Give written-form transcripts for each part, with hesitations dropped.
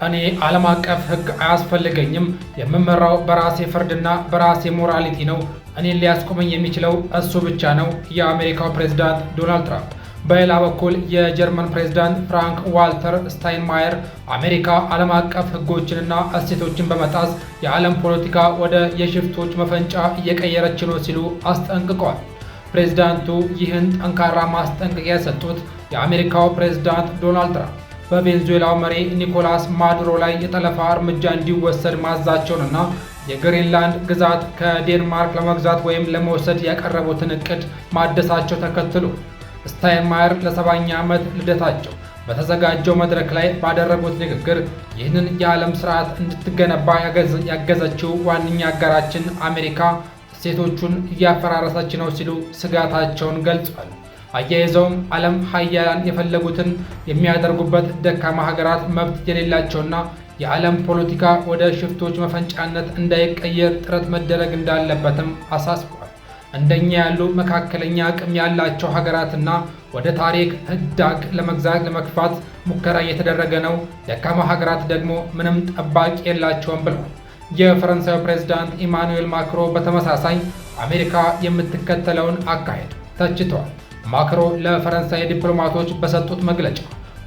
እኔ ዓለም አቀፍ ሕግ አያስፈልገኝም። የምመራው በራሴ ፍርድና በራሴ ሞራሊቲ ነው። እኔን ሊያስቆመኝ የሚችለው እሱ ብቻ ነው። የአሜሪካው ፕሬዝዳንት ዶናልድ ትራምፕ። በሌላ በኩል የጀርመን ፕሬዝዳንት ፍራንክ ዋልተር ስታይንማየር አሜሪካ ዓለም አቀፍ ሕጎችንና እሴቶችን በመጣስ የዓለም ፖለቲካ ወደ የሽፍቶች መፈንጫ እየቀየረች ነው ሲሉ አስጠንቅቀዋል። ፕሬዝዳንቱ ይህን ጠንካራ ማስጠንቀቂያ የሰጡት የአሜሪካው ፕሬዝዳንት ዶናልድ ትራምፕ በቬንዙዌላው መሪ ኒኮላስ ማዱሮ ላይ የጠለፋ እርምጃ እንዲወሰድ ማዛቸውንና የግሪንላንድ ግዛት ከዴንማርክ ለመግዛት ወይም ለመውሰድ ያቀረቡትን እቅድ ማደሳቸው ተከትሎ ስታይንማየር ለ70ኛ ዓመት ልደታቸው በተዘጋጀው መድረክ ላይ ባደረጉት ንግግር ይህንን የዓለም ስርዓት እንድትገነባ ያገዘችው ዋነኛ አጋራችን አሜሪካ እሴቶቹን እያፈራረሰች ነው ሲሉ ስጋታቸውን ገልጿል። አያይዘውም ዓለም ሀያላን የፈለጉትን የሚያደርጉበት ደካማ ሀገራት መብት የሌላቸውና የዓለም ፖለቲካ ወደ ሽፍቶች መፈንጫነት እንዳይቀየር ጥረት መደረግ እንዳለበትም አሳስቧል። እንደኛ ያሉ መካከለኛ አቅም ያላቸው ሀገራትና ወደ ታሪክ ህዳግ ለመግፋት ሙከራ እየተደረገ ነው፣ ደካማ ሀገራት ደግሞ ምንም ጠባቂ የላቸውም ብለዋል። የፈረንሳዩ ፕሬዝዳንት ኢማኑኤል ማክሮ በተመሳሳይ አሜሪካ የምትከተለውን አካሄድ ተችተዋል። ማክሮ ለፈረንሳይ ዲፕሎማቶች በሰጡት መግለጫ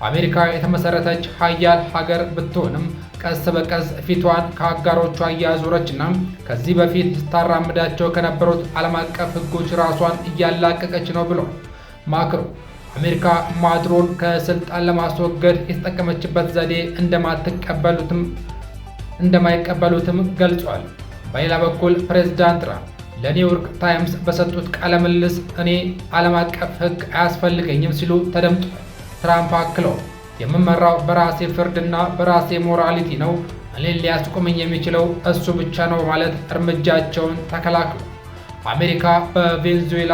አሜሪካ የተመሰረተች ሀያል ሀገር ብትሆንም ቀስ በቀስ ፊቷን ከአጋሮቿ እያዞረችና ከዚህ በፊት ስታራምዳቸው ከነበሩት ዓለም አቀፍ ህጎች ራሷን እያላቀቀች ነው ብለዋል። ማክሮ አሜሪካ ማዱሮን ከስልጣን ለማስወገድ የተጠቀመችበት ዘዴ እንደማይቀበሉትም ገልጿል። በሌላ በኩል ፕሬዝዳንት ትራምፕ ለኒውዮርክ ታይምስ በሰጡት ቃለ ምልልስ እኔ ዓለም አቀፍ ህግ አያስፈልገኝም ሲሉ ተደምጧል። ትራምፕ አክለው የምመራው በራሴ ፍርድና በራሴ ሞራሊቲ ነው፣ እኔን ሊያስቆመኝ የሚችለው እሱ ብቻ ነው በማለት እርምጃቸውን ተከላክሏል። አሜሪካ በቬንዙዌላ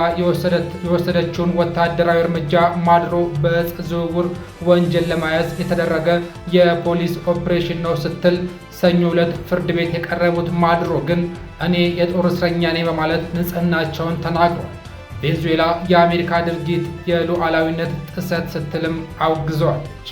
የወሰደችውን ወታደራዊ እርምጃ ማዱሮ በእጽ ዝውውር ወንጀል ለመያዝ የተደረገ የፖሊስ ኦፕሬሽን ነው ስትል ሰኞ ዕለት ፍርድ ቤት የቀረቡት ማዱሮ ግን እኔ የጦር እስረኛ ነኝ በማለት ንጽህናቸውን ተናግሯል። ቬንዙዌላ የአሜሪካ ድርጊት የሉዓላዊነት ጥሰት ስትልም አውግዘዋለች።